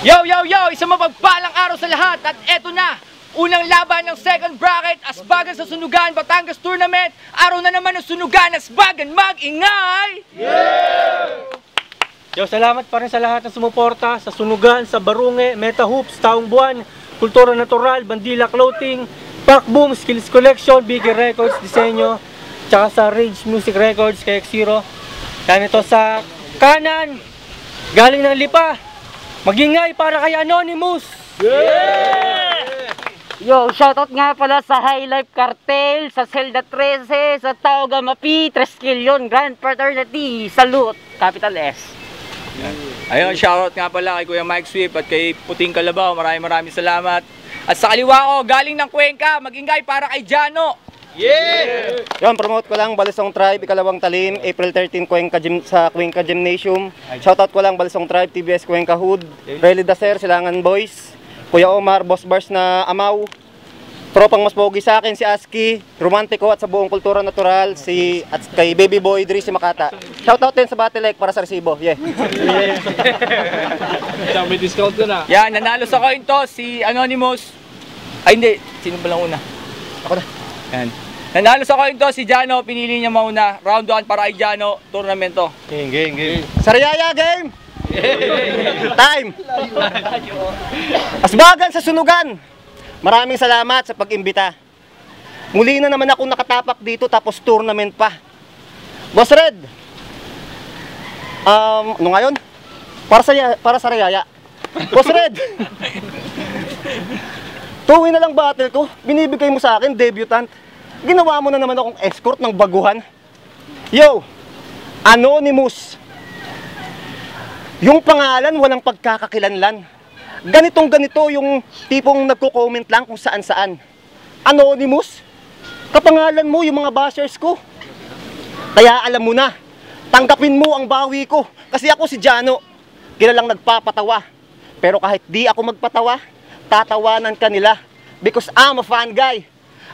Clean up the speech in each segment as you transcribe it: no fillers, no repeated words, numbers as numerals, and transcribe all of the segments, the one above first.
Yo, yo, yo! Isang mapagpalang araw sa lahat at eto na! Unang laban ng second bracket, Asbagan sa Sunugan, Batangas Tournament. Araw na naman ng Sunugan, Asbagan mag-ingay! Yeah! Yo, salamat pa rin sa lahat ng sumuporta sa Sunugan, sa Barunge, Meta Hoops, Taong Buwan, Kultura Natural, Bandila Clothing, Park Boom, Skills Collection, Bigger Records, Disenyo, tsaka sa Rage Music Records, kay X0. Yan ito sa kanan, galing ng Lipa. Magingay para kay Anonymous! Yeah! Yo, shoutout nga pala sa High Life Cartel, sa Zelda 13, sa Tao Gamapi, Treskillion, Grand Fraternity, Salute, Capital S. Ayun, shoutout nga pala kay Kuya Mike Swift at kay Puting Kalabaw. Maraming salamat. At sa kaliwa ko, galing ng Cuenca, magingay para kay Jano. Yeah! Yon, promote ko lang Balisong Tribe, Ikalawang Talim, April 13 sa Cuenca Gymnasium. Shoutout ko lang Balisong Tribe, TBS Cuenca Hood, Relly Dacer, Silangan Boys, Kuya Omar, Boss Bars na Amaw, tropang mas pogi sa akin si Aski, Romantico at sa buong Kultura Natural, at kay Baby Boy Dri si Makata. Shoutout din sa Battle Lake para sa resibo. Yeah. May discount na. Yan, nanalo sa coin to si Anonymous. Ay hindi, sino ba lang una? Ako na. Yan. Nanalo sa coin to si Jano, pinili niya mauna. Round 1 para kay Jano, tournament to. Game. Sariaya game! Time! Asbagan sa Sunugan! Maraming salamat sa pag-imbita. Muli na naman ako nakatapak dito tapos tournament pa. Boss Red! Ano ngayon? Para sa Rayaya. Boss Red! Tuwin na lang battle ko, binibigay mo sa akin, debutant. Ginawa mo na naman akong escort ng baguhan. Yo! Anonymous! Yung pangalan walang pagkakakilanlan. Ganito yung tipong nagko-comment lang kung saan-saan. Anonymous? Kapangalan mo yung mga bashers ko. Kaya alam mo na, tanggapin mo ang bawi ko. Kasi ako si Jano, kilalang nagpapatawa. Pero kahit di ako magpatawa, tatawanan ka nila. Because I'm a fun guy.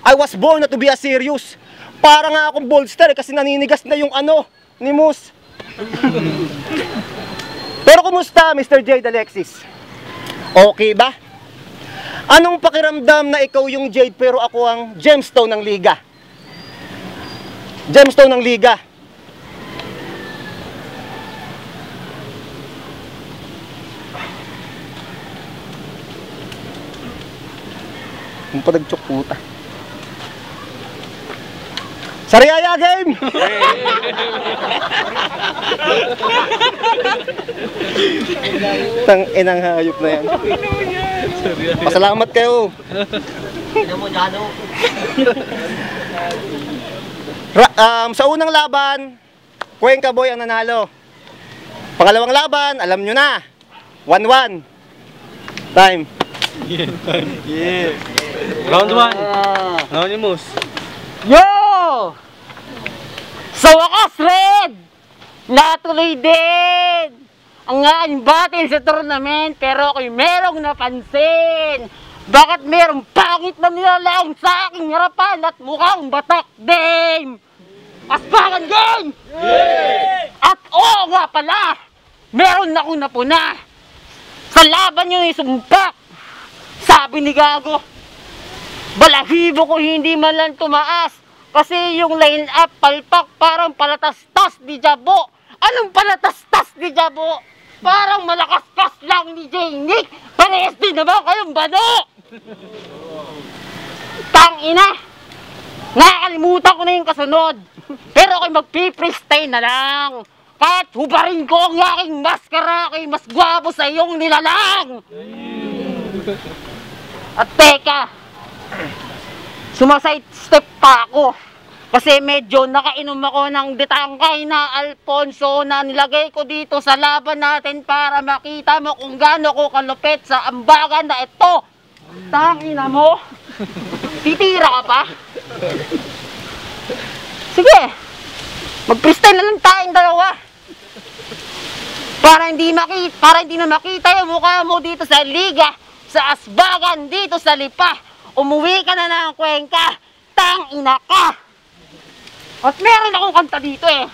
I was born not to be a serious. Para nga akong bolster kasi naninigas na yung Anonymous. Pero kumusta, Mr. Jade Alexis? Okay ba? Anong pakiramdam na ikaw yung Jade pero ako ang gemstone ng liga? Gemstone ng liga. Yung padagchok puta. Sariaya game! Tang inang hayop na yan. Pasalamat kayo. Sa unang laban, Cuenca Boy ang nanalo. Pangalawang laban, alam nyo na. 1-1. Time. Yeah. Round 1. Anonymous. Yo! Sa wakas, Red! Natuloy din! Ang aking battle sa tournament, pero ako'y merong napansin. Bakit merong pangit na nilalang sa aking harapan at mukhang batak din? Asbagan game! Yeah! At oo nga pala, meron akong napuna. Sa laban yung isumpak, sabi ni Gago, balahibo ko hindi man lang tumaas. Kasi yung line up palpak parang palatastas ni Jabo. Anong palatastas ni Jabo? Parang malakas-kas lang ni J-Nick. Parehas din naman kayong bano. Tangina. Nakakalimutan ko na yung kasunod. Pero ako'y magpipristay na lang. Kahit hubarin ko ang aking maskara, ako'y mas gwapo sa iyong nilalang. At teka, sumaside step pa ako kasi medyo nakainom ako ng detangkay na Alfonso na nilagay ko dito sa laban natin para makita mo kung gaano ko kalupit sa ambagan na ito. Tangina mo, titira ka pa? Sige, mag-freestyle na lang tayong dalawa para hindi na makita yung mukha mo dito sa liga, sa Asbagan, dito sa Lipa. Umuwi ka na ng Cuenca, tangina ka! At meron akong kanta dito eh.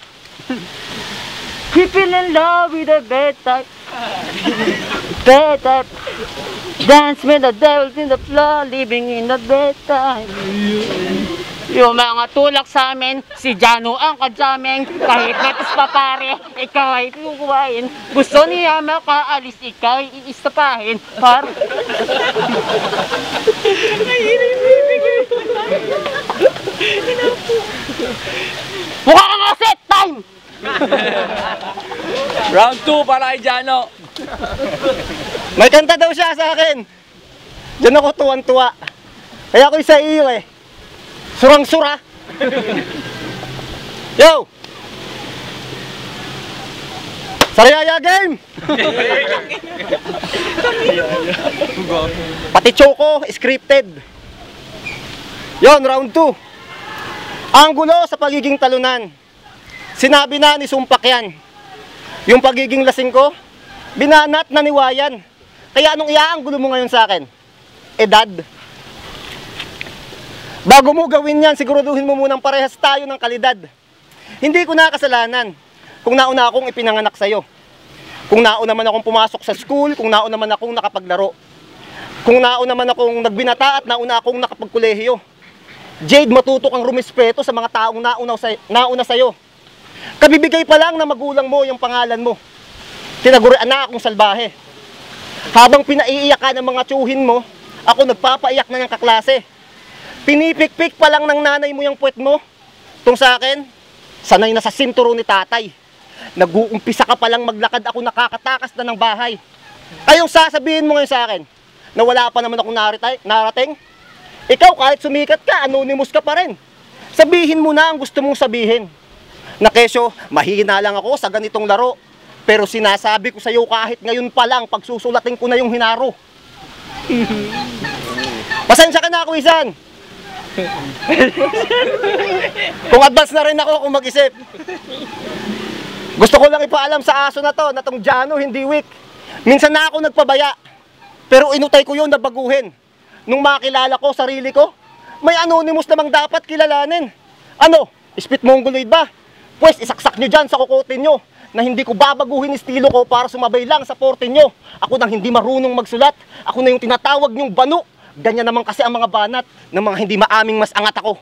Keeping in love with a bad type. Better dance with the devil in the floor, living in the bedtime. Yung mga tulak sa amin, si Jano ang kadyameng, kahit natis pa pare, ikaw ay kukuhain. Gusto niya makaalis, ikaw ay iistapahin. Mukha ka nga set time! Round 2 para kay Jano. May kanta daw siya sa akin. Diyan ako tuwan-tuwa. Kaya ako'y sa iyo eh. Surang-sura. Yo! Sariyaya game! Pati Choco, scripted. Yon, round 2. Ang gulo sa pagiging talunan. Sinabi na ni Sumpak yan. Yung pagiging lasing ko, binanat na niwayan. Kaya anong iaanggulo mo ngayon sa akin? Edad. Bago mo gawin yan, siguraduhin mo munang parehas tayo ng kalidad. Hindi ko na kasalanan kung nauna akong ipinanganak sa'yo. Kung nauna man akong pumasok sa school, kung nauna man akong nakapaglaro. Kung nauna man akong nagbinata at nauna akong nakapagkolehiyo. Jade, matuto kang rumispeto sa mga taong nauna sa'yo. Kabibigay pa lang na magulang mo yung pangalan mo. Tinagurian na akong salbahe. Habang pinaiiyak ka ng mga tsuhin mo, ako nagpapaiyak na ng kaklase. Pinipikpik pa lang ng nanay mo yung puwet mo. Tung sa akin, sanay na sa sinturo ni tatay. Nag-uumpisa ka pa lang maglakad, ako nakakatakas na ng bahay. Ayong sasabihin mo ngayon sa akin, na wala pa naman akong narating? Ikaw kahit sumikat ka, anonymous ka pa rin. Sabihin mo na ang gusto mong sabihin. Na kesyo, mahina lang ako sa ganitong laro. Pero sinasabi ko sa iyo kahit ngayon pa lang, pagsusulatin ko na yung hinaro. Pasensya ka na ako, Isan. Kung advance na rin ako kung mag-isip. Gusto ko lang ipaalam sa aso na to, na tong Jano hindi weak. Minsan na ako nagpabaya, pero inutay ko yun na baguhin. Nung makilala ko, sarili ko, may anonymous namang dapat kilalanin. Ano, spit mongoloid ba? Pwes isaksak nyo dyan sa kukotin nyo, na hindi ko babaguhin estilo ko para sumabay lang sa porte nyo. Ako nang hindi marunong magsulat, ako na yung tinatawag nyong banu. Ganyan naman kasi ang mga banat ng mga hindi maaming mas angat ako.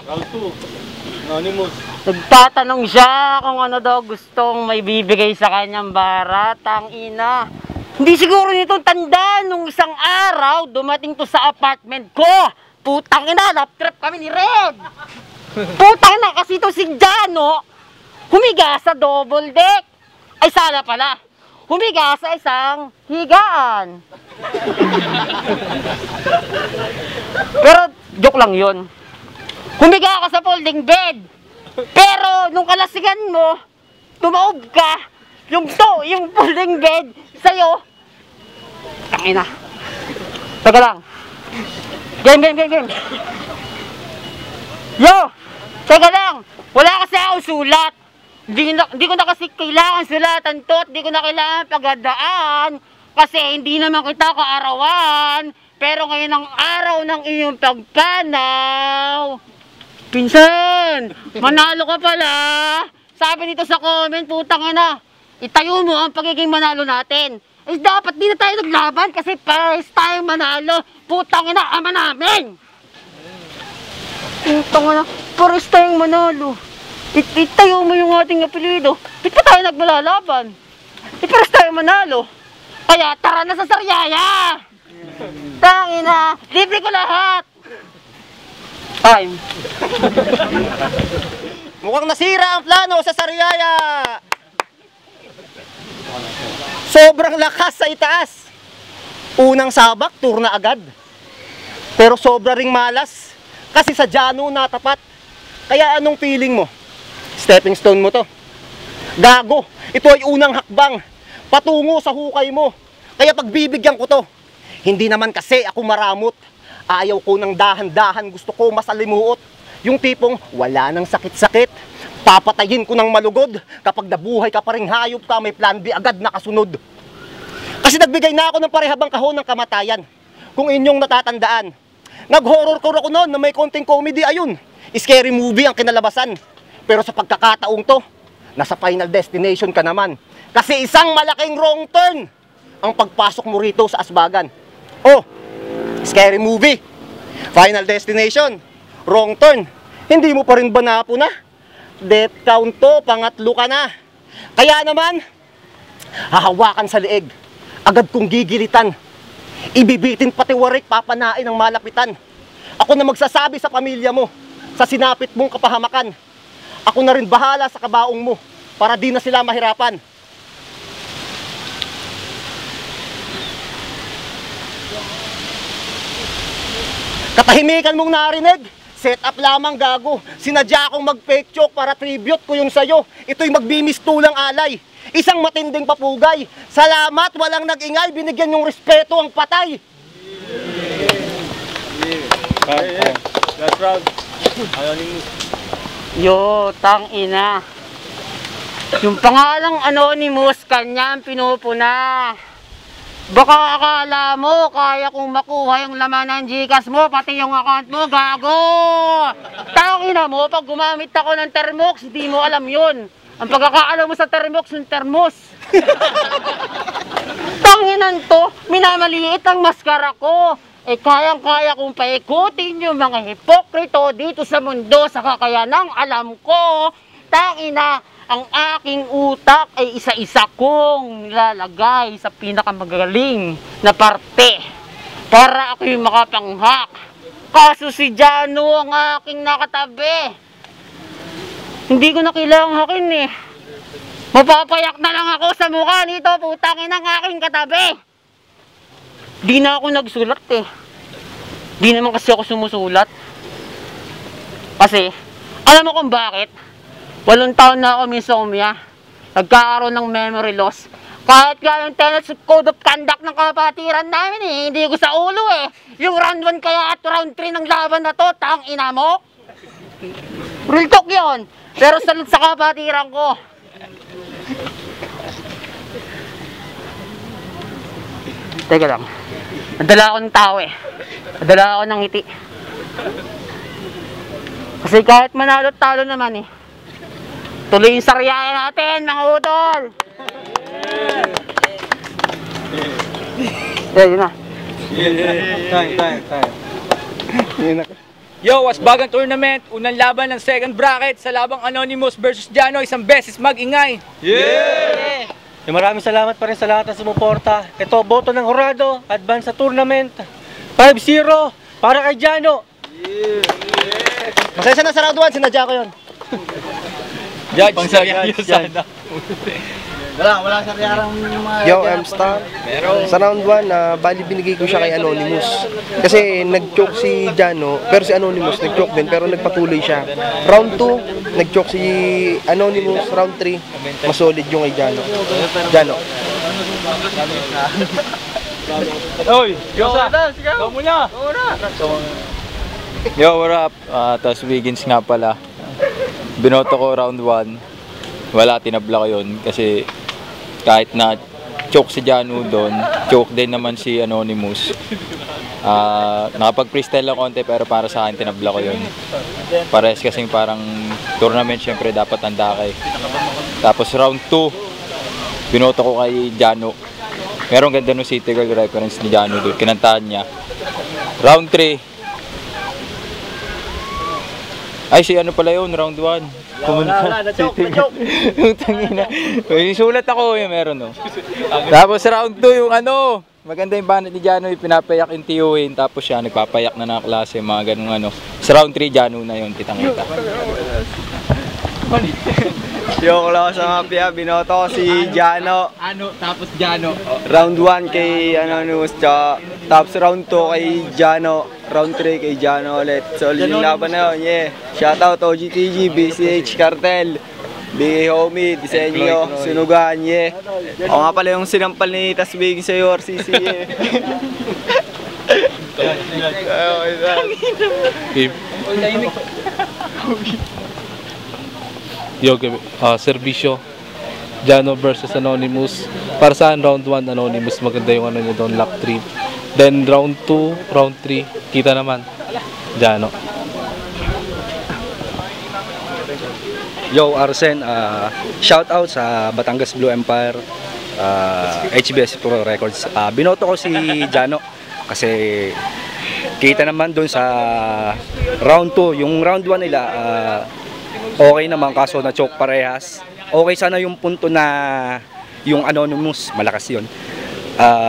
Round 2. Anonymous. Nagtatanong siya kung ano daw gustong may bibigay sa kanyang baratang ina. Hindi siguro nito tanda nung isang araw dumating to sa apartment ko. Putang ina, lap-trip kami ni Red. Putang ina, kasi to si Jano humiga sa double deck. Ay sala pala. Humiga sa isang higaan. Pero joke lang yun. Humiga ka sa folding bed. Pero nung kalasigan mo, tumaob ka, yung folding bed sa'yo. Tangina. Taga lang. Game. Yo! Taga lang. Wala kasi akong sulat. Hindi ko na kasi kailangan sulatan to at hindi ko na kailangan pagdaan kasi hindi naman kita kaarawan. Pero ngayon ang araw ng iyong pagpanaw. Pinsan, manalo ka pala. Sabi nito sa comment, putang ina, itayo mo ang pagiging manalo natin. Eh dapat di na tayo naglaban kasi pares tayong manalo. Putang ina, ama namin. Putang ina, pares tayong manalo. Itayo mo yung ating apelido. Ba't pa tayo nagmalalaban? Pares tayo manalo. Kaya tara na sa Sariaya! Tangina! Libre ko lahat! Time. Mukhang nasira ang plano sa Sariaya. Sobrang lakas sa itaas. Unang sabak, tour na agad. Pero sobra ring malas. Kasi sa Jano natapat. Kaya anong feeling mo? Stepping stone mo to. Gago, ito ay unang hakbang patungo sa hukay mo. Kaya pagbibigyan ko to. Hindi naman kasi ako maramot. Ayaw ko ng dahan-dahan, gusto ko masalimuot. Yung tipong wala nang sakit-sakit. Papatayin ko ng malugod. Kapag nabuhay ka pa ring hayop ka, may plan B agad nakasunod. Kasi nagbigay na ako ng parehabang kahon ng kamatayan. Kung inyong natatandaan, nag-horror core ako noon na may konting comedy, ayun. Scary movie ang kinalabasan. Pero sa pagkakataong to, nasa final destination ka naman. Kasi isang malaking wrong turn ang pagpasok mo rito sa Asbagan. Oh, scary movie. Final destination, wrong turn. Hindi mo pa rin ba napuna? Death count to, pangatlo ka na. Kaya naman, hahawakan sa leeg. Agad kong gigilitan. Ibibitin pati warik, papanain ng malapitan. Ako na magsasabi sa pamilya mo, sa sinapit mong kapahamakan. Ako na rin bahala sa kabaong mo, para di na sila mahirapan. Katahimikan mong narinig, set up lamang gago. Sinadya akong mag-fake joke para tribute ko yung sayo. Ito'y magbimistulang alay. Isang matinding papugay. Salamat, walang nag-ingay, binigyan yung respeto ang patay. That's proud. Yo, tang ina. Yung pangalang Anonymous, kanya ang pinupuna. Baka akala mo, kaya kong makuha yung laman ng Gcash mo, pati yung account mo, gago! Tangina mo, pag gumamit ako ng Thermox, hindi mo alam yun. Ang pagkakaalam mo sa Thermox, yung Thermos. Tanginan to, minamaliit ang maskara ko. Eh kayang-kaya kong paikutin yung mga hipokrito dito sa mundo sa kakayanang alam ko. Tangina, ang aking utak ay isa-isa kong nilalagay sa pinakamagaling na parte para ako'y makapanghak. Kaso si Jano ang aking nakatabi. Hindi ko na kailangang hakin eh. Mapapayak na lang ako sa mukha nito, putangin ang aking katabi. Di na ako nagsulat eh. Di naman kasi ako sumusulat. Kasi, alam mo kung bakit? 8 taon na ako minsomnia. Nagkakaroon ng memory loss. Kahit nga yung tenets code of conduct ng kapatiran namin eh, hindi ko sa ulo eh. Yung round 1 kaya at round 3 ng laban na to, tang ina mo. Real talk yun. Pero salud sa kapatiran ko. Teka lang. Nadala ako ng tao eh. Nadala ako ng ngiti. Kasi kahit manalo talo naman eh. Tuloy yung saryayan natin, mga utol! Yun na. Yo, Asbagan Tournament, unang laban ng second bracket sa labang Anonymous versus Jano, isang beses mag-ingay. Yeah! Maraming salamat pa rin sa lahat ng sumuporta. Ito, boto ng Horado, advance sa tournament. 5-0 para kay Jano. Masaya na sa round 1, sinadya ko yun. Judge, pang-seryoso sana. Wala sa riyarang mga... Yo, M-Star. Sa round 1, bali binigay ko siya kay Anonymous. Kasi nag-choke si Jano, pero si Anonymous nag-choke din, pero nagpatuloy siya. Round 2, nag-choke si Anonymous. Round 3, mas solid yung kay Jano. Jano. Oy, yo, sigaw muna. Yo, what up? Tapos Wiggins nga pala. Binoto ko round 1. Wala, tinabla ko yun. Kasi kahit na choke si Jano doon, choke din naman si Anonymous. Nakapag-freestyle lang konti, pero para sa akin tinabla ko yun. Pares kasing parang tournament, syempre dapat handa kay. Tapos round 2, binoto ko kay Jano. Merong ganda no City Girl reference ni Jano doon, kinantahan niya. Round 3, ay si ano pala yun, round 1. Wala, na-choke. Sulat ako yung meron no. Tapos round 2 yung ano, maganda yung banat ni Jano, yung pinapayak yung tiyuhin. Tapos siya nagpapayak na ng klase, mga ganung ano. Sa round 3 Jano na yun, kitang-kita. Yo, ko lang sa mafia, binoto ko si Jano. Ano, tapos Jano. Round 1 kay Anonymous, tapos round 2 kay Jano. Round 3 kay Jano ulit. So, ulit yung laban na yun, yeah. Shoutout OGTG, BCH Cartel, Big Homie, Disenyo, Sunugan, yeah. Ako nga pala yung sinampal ni Tasbig sa URCC, yeah. Yo, servisyo Jano versus Anonymous. Para saan round 1 Anonymous, maganda yung ano niya doon, lock 3. Then round 2, round 3, kita naman Jano. Yo, Arsen, shout out sa Batangas Blue Empire, HBS Pro Records. Binoto ko si Jano kasi kita naman doon sa round 2, yung round 1 nila, okay naman kaso na choke parehas. Okay sana yung punto na yung Anonymous, malakas yun.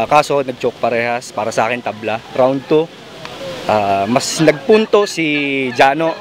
Kaso nag-choke parehas, para sa akin tabla. Round 2, mas nagpunto si Jano.